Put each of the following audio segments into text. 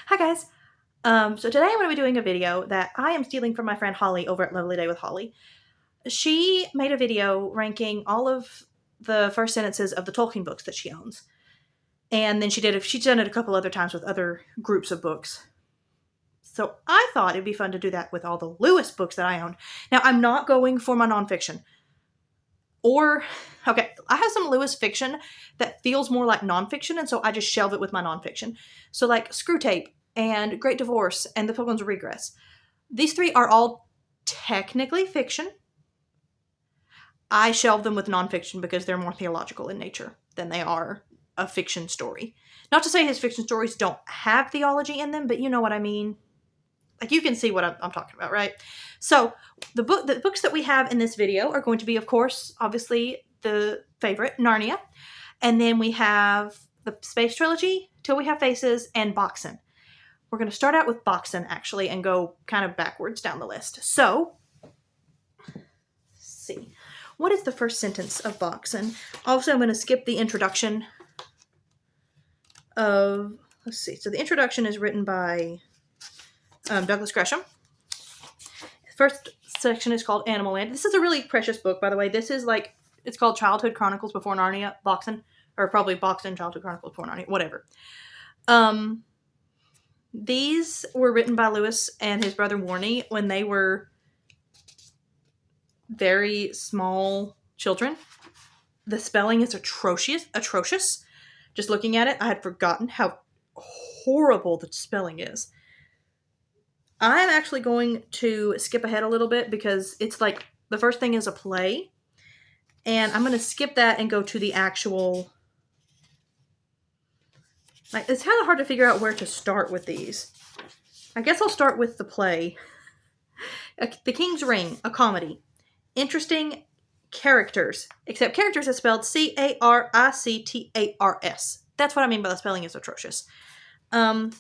Hi guys. So today I'm going to be doing a video that I am stealing from my friend Holly over at Lovely Day with Holly. She made a video ranking all of the first sentences of the Tolkien books that she owns. And then she's done it a couple other times with other groups of books. So I thought it'd be fun to do that with all the Lewis books that I own. Now I'm not going for my nonfiction. I have some Lewis fiction that feels more like nonfiction, and so I just shelve it with my nonfiction. So like Screwtape and Great Divorce and The Pilgrim's Regress. These three are all technically fiction. I shelve them with nonfiction because they're more theological in nature than they are a fiction story. Not to say his fiction stories don't have theology in them, but you know what I mean. Like, you can see what I'm talking about, right? So the books that we have in this video are going to be, of course, obviously the favorite, Narnia. And then we have the Space Trilogy, Till We Have Faces, and Boxen. We're going to start out with Boxen, actually, and go kind of backwards down the list. So, let's see. What is the first sentence of Boxen? Also, I'm going to skip the introduction of... Let's see. So the introduction is written by Douglas Gresham. The first section is called Animal Land. This is a really precious book, by the way. This is like... It's called Childhood Chronicles Before Narnia, Boxen. Or probably Boxen, Childhood Chronicles Before Narnia, whatever. These were written by Lewis and his brother Warnie when they were very small children. The spelling is atrocious. Just looking at it, I had forgotten how horrible the spelling is. I'm actually going to skip ahead a little bit because it's like the first thing is a play. And I'm going to skip that and go to the actual... Like, it's kind of hard to figure out where to start with these. I guess I'll start with the play. The King's Ring, a comedy. Interesting characters. Except characters is spelled Carictars. That's what I mean by the spelling is atrocious. The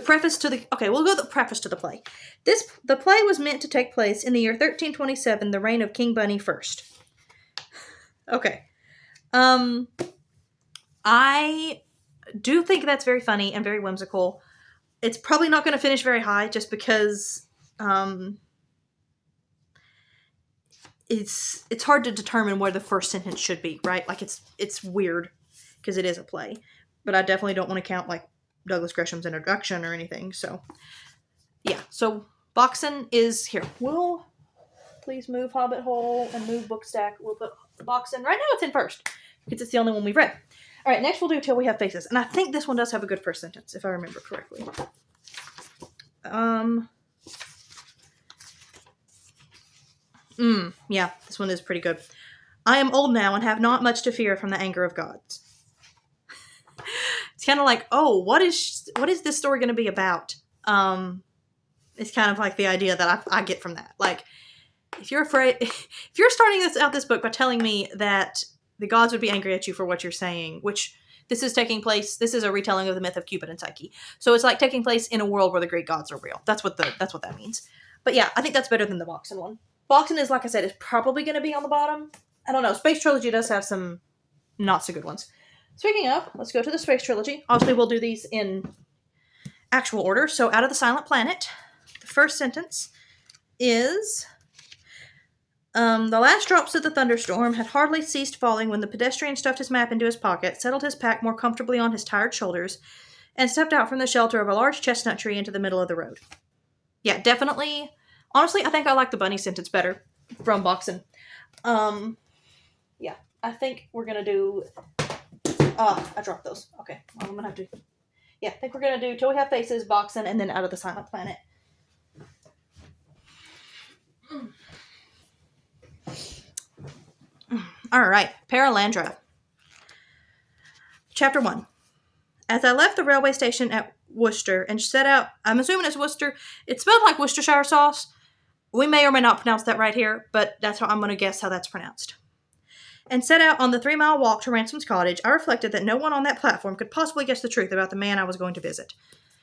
preface to the... Okay, we'll go with the preface to the play. The play was meant to take place in the year 1327, the reign of King Bunny first. Okay. I do think that's very funny and very whimsical. It's probably not going to finish very high just because it's hard to determine where the first sentence should be, right? Like, it's weird because it is a play. But I definitely don't want to count, like, Douglas Gresham's introduction or anything. So, yeah. So, Boxen is here. We'll please move Hobbit Hole and move Bookstack. We'll put Boxen. Right now it's in first because it's the only one we've read. All right, next we'll do Till We Have Faces. And I think this one does have a good first sentence, if I remember correctly. Yeah, this one is pretty good. I am old now and have not much to fear from the anger of gods. It's kind of like, oh, what is this story going to be about? It's kind of like the idea that I get from that. Like, if you're starting this book by telling me that the gods would be angry at you for what you're saying, which this is a retelling of the myth of Cupid and Psyche. So it's like taking place in a world where the Greek gods are real. That's what that means. But yeah, I think that's better than the Boxen one. Boxen is, like I said, is probably going to be on the bottom. I don't know. Space Trilogy does have some not so good ones. Speaking of, let's go to the Space Trilogy. Obviously, we'll do these in actual order. So, Out of the Silent Planet, the first sentence is... the last drops of the thunderstorm had hardly ceased falling when the pedestrian stuffed his map into his pocket, settled his pack more comfortably on his tired shoulders, and stepped out from the shelter of a large chestnut tree into the middle of the road. Yeah, definitely. Honestly, I think I like the bunny sentence better from Boxen. Yeah, I think we're going to do... I dropped those. Okay, well, I'm going to have to... Yeah, I think we're going to do Till We Have Faces, Boxen, and then Out of the Silent Planet. All right, Paralandra. Chapter 1. As I left the railway station at Worcester and set out, I'm assuming it's Worcester. It smelled like Worcestershire sauce. We may or may not pronounce that right here, but that's how I'm going to guess how that's pronounced. And set out on the 3-mile walk to Ransom's cottage, I reflected that no one on that platform could possibly guess the truth about the man I was going to visit.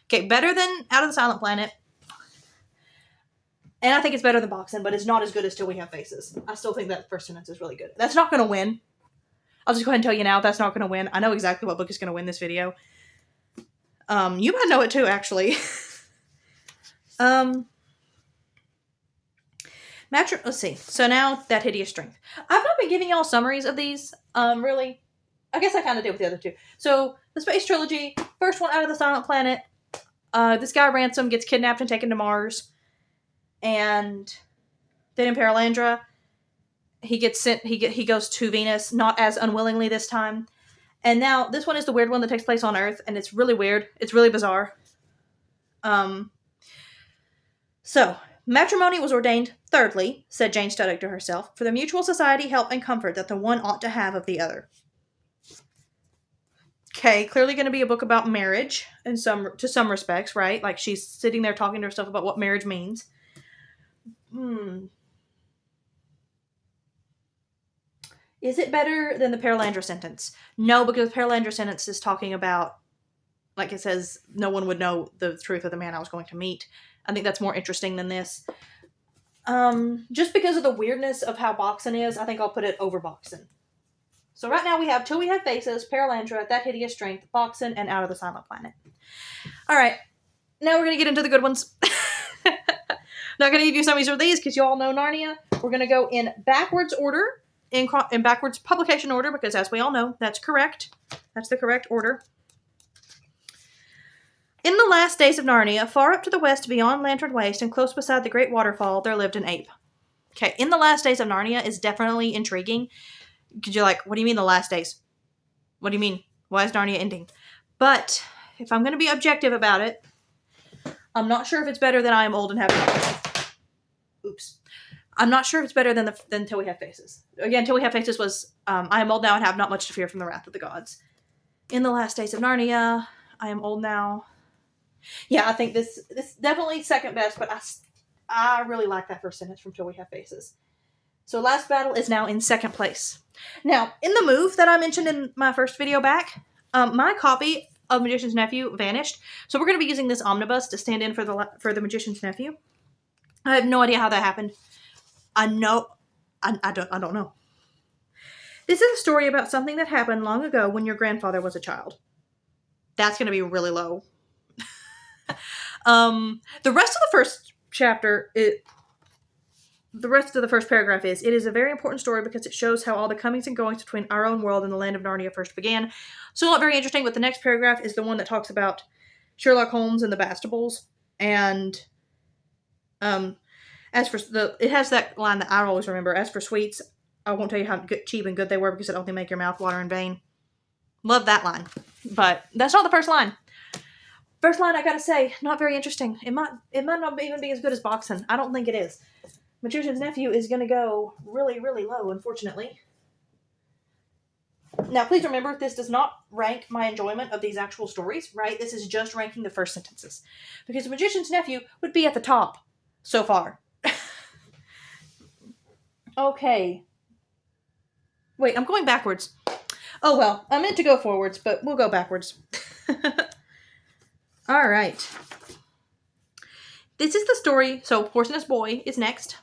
Okay, better than Out of the Silent Planet. And I think it's better than Boxen, but it's not as good as Till We Have Faces. I still think that first sentence is really good. That's not going to win. I'll just go ahead and tell you now, that's not going to win. I know exactly what book is going to win this video. You might know it too, actually. Let's see. So now that hideous strength. I've not been giving y'all summaries of these. Really. I guess I kind of did with the other two. So the space trilogy, first one out of the Silent Planet. This guy Ransom gets kidnapped and taken to Mars, and then in Paralandra, he gets sent. He goes to Venus, not as unwillingly this time. And now this one is the weird one that takes place on Earth, and it's really weird. It's really bizarre. So matrimony was ordained, thirdly, said Jane Studdock to herself, for the mutual society, help, and comfort that the one ought to have of the other. Okay, clearly going to be a book about marriage to some respects, right? Like she's sitting there talking to herself about what marriage means. Is it better than the Paralandra sentence? No, because the Paralandra sentence is talking about, like it says, no one would know the truth of the man I was going to meet. I think that's more interesting than this. Just because of the weirdness of how Boxen is, I think I'll put it over Boxen. So right now we have Till We Have Faces, Paralandra, That Hideous Strength, Boxen, and Out of the Silent Planet. All right, now we're going to get into the good ones. Not going to give you summaries of these because you all know Narnia. We're going to go in backwards order, in backwards publication order, because as we all know, that's correct. That's the correct order. In the last days of Narnia, far up to the west beyond Lantern Waste and close beside the great waterfall, there lived an ape. Okay, in the last days of Narnia is definitely intriguing. Because you're like, what do you mean the last days? What do you mean? Why is Narnia ending? But if I'm going to be objective about it, I'm not sure if it's better than I Am Old and Have... Oops. I'm not sure if it's better than Till We Have Faces. Again, Till We Have Faces was I am old now and have not much to fear from the wrath of the gods. In the last days of Narnia, I am old now. Yeah, I think this definitely second best, but I really like that first sentence from Till We Have Faces. So Last Battle is now in second place. Now, in the move that I mentioned in my first video back, my copy of Magician's Nephew vanished. So we're going to be using this omnibus to stand in for the Magician's Nephew. I have no idea how that happened. I don't know. This is a story about something that happened long ago when your grandfather was a child. That's going to be really low. The rest of the first chapter, the rest of the first paragraph is, it is a very important story because it shows how all the comings and goings between our own world and the land of Narnia first began. So not very interesting, but the next paragraph is the one that talks about Sherlock Holmes and the Bastables. And as for it has that line that I always remember, as for sweets, I won't tell you how cheap and good they were because it only make your mouth water in vain. Love that line. But that's not the first line. First line, I gotta say, not very interesting. It might not even be as good as Boxen. I don't think it is. Magician's Nephew is going to go really, really low, unfortunately. Now, please remember, this does not rank my enjoyment of these actual stories, right? This is just ranking the first sentences. Because The Magician's Nephew would be at the top so far. Okay. Wait, I'm going backwards. Oh, well, I meant to go forwards, but we'll go backwards. All right. This is the story, so Poisonous Boy is next.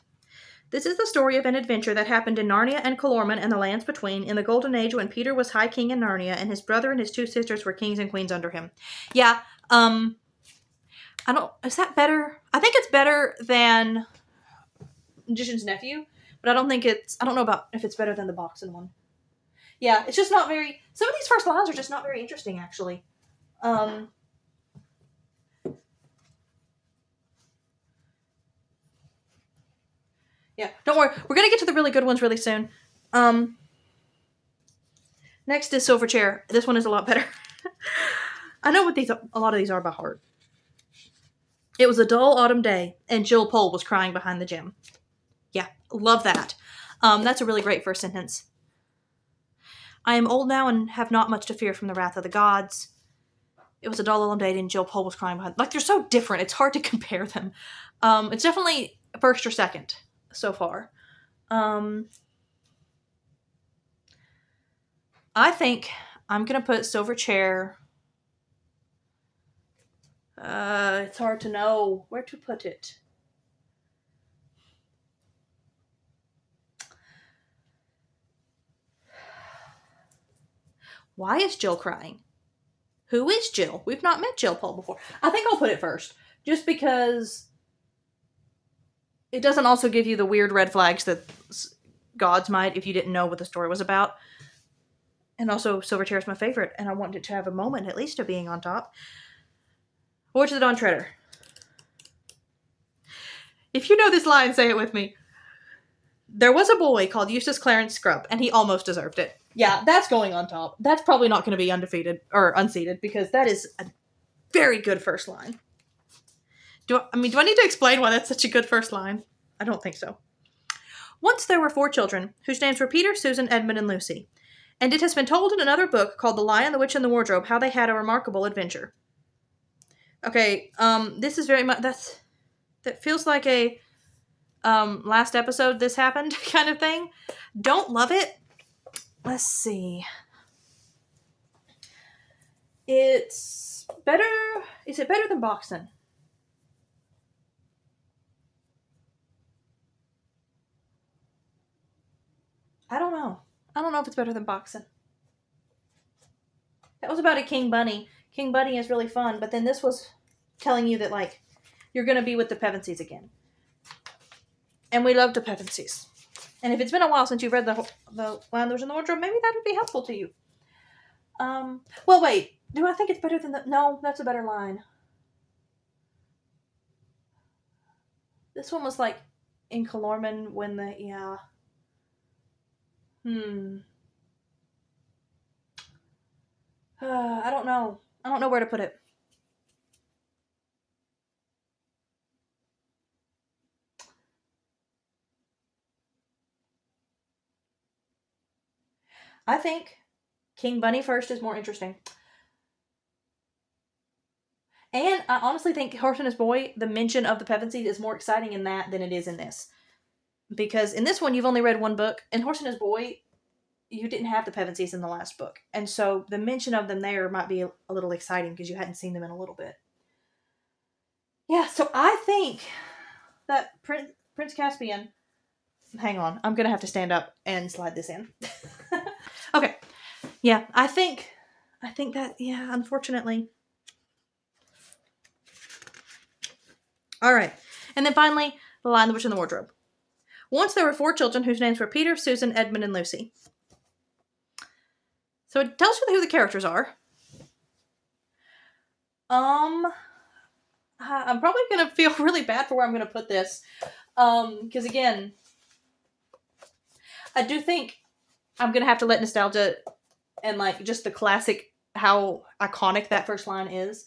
This is the story of an adventure that happened in Narnia and Calormen and the lands between in the Golden Age when Peter was High King in Narnia and his brother and his two sisters were kings and queens under him. Yeah, is that better? I think it's better than Magician's Nephew, but I don't know about if it's better than the Boxen one. Yeah, it's just not very, some of these first lines are just not very interesting, actually. Yeah, don't worry. We're going to get to the really good ones really soon. Next is Silverchair. This one is a lot better. I know what a lot of these are by heart. It was a dull autumn day, and Jill Pole was crying behind the gym. Yeah, love that. That's a really great first sentence. I am old now and have not much to fear from the wrath of the gods. It was a dull autumn day, and Jill Pole was crying behind... Like, they're so different. It's hard to compare them. It's definitely first or second so far. I think I'm going to put Silverchair... it's hard to know where to put it. Why is Jill crying? Who is Jill? We've not met Jill Paul before. I think I'll put it first, just because it doesn't also give you the weird red flags that gods might if you didn't know what the story was about. And also, Silverchair is my favorite, and I wanted it to have a moment at least of being on top. Voyage of the Dawn Treader. If you know this line, say it with me. There was a boy called Eustace Clarence Scrubb, and he almost deserved it. Yeah, that's going on top. That's probably not going to be undefeated or unseated, because that is a very good first line. Do I need to explain why that's such a good first line? I don't think so. Once there were 4 children, whose names were Peter, Susan, Edmund, and Lucy. And it has been told in another book called The Lion, the Witch, and the Wardrobe how they had a remarkable adventure. Okay, this is very much, that feels like a last episode this happened kind of thing. Don't love it. Let's see. It's better. Is it better than Boxen? I don't know. I don't know if it's better than Boxen. That was about a King Bunny. King Bunny is really fun, but then this was telling you that, like, you're going to be with the Pevensies again. And we love the Pevensies. And if it's been a while since you've read the Lion, the Witch, and the Wardrobe, maybe that would be helpful to you. Well, wait. Do I think it's better than the... No, that's a better line. This one was, like, in Calormen when the... Yeah. I don't know. I don't know where to put it. I think King Bunny first is more interesting. And I honestly think Horse and His Boy, the mention of the Pevensies, is more exciting in that than it is in this. Because in this one, you've only read one book. In Horse and His Boy, you didn't have the Pevensies in the last book. And so the mention of them there might be a little exciting because you hadn't seen them in a little bit. Yeah, so I think that Prince Caspian... Hang on, I'm going to have to stand up and slide this in. Okay. Yeah, I think that, yeah, unfortunately. All right. And then finally, The Lion, the Witch, and the Wardrobe. Once there were 4 children whose names were Peter, Susan, Edmund, and Lucy. So it tells you who the characters are. I'm probably going to feel really bad for where I'm going to put this. Because again, I do think I'm going to have to let nostalgia and, like, just the classic, how iconic that first line is.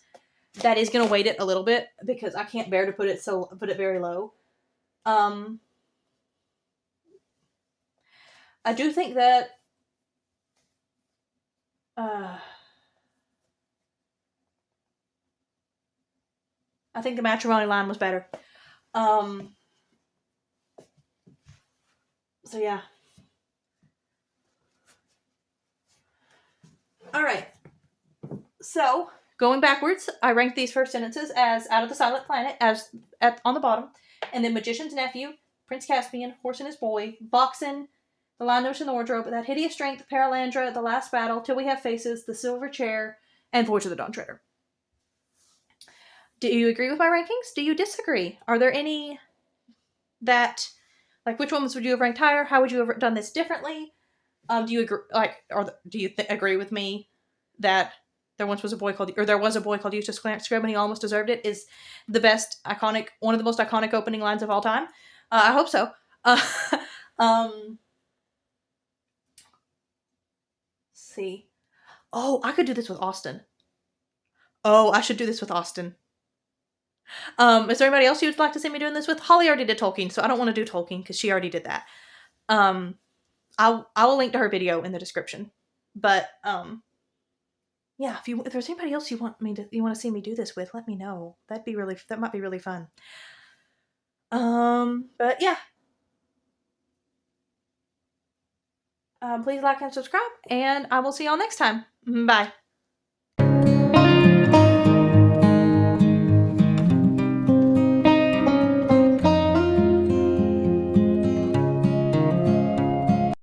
That is going to weight it a little bit because I can't bear to put it very low. I do think that I think the matrimony line was better. So yeah. All right. So going backwards, I ranked these first sentences as Out of the Silent Planet, on the bottom, and then Magician's Nephew, Prince Caspian, Horse and His Boy, Boxen, The Lion, the Witch, and the Wardrobe, That Hideous Strength, Paralandra, The Last Battle, Till We Have Faces, The Silver Chair, and Voyage of the Dawn Treader. Do you agree with my rankings? Do you disagree? Are there any that, like, which ones would you have ranked higher? How would you have done this differently? Do you agree, do you agree with me that there was a boy called Eustace Clarence Scrubb and he almost deserved it is the best iconic, one of the most iconic opening lines of all time? I hope so. See. Oh, I could do this with Austen. Oh, I should do this with Austen. Is there anybody else you'd like to see me doing this with? Holly already did Tolkien, so I don't want to do Tolkien because she already did that. I will link to her video in the description. But yeah, if there's anybody else you want to see me do this with, let me know. That might be really fun. But yeah. Please like and subscribe, and I will see y'all next time. Bye.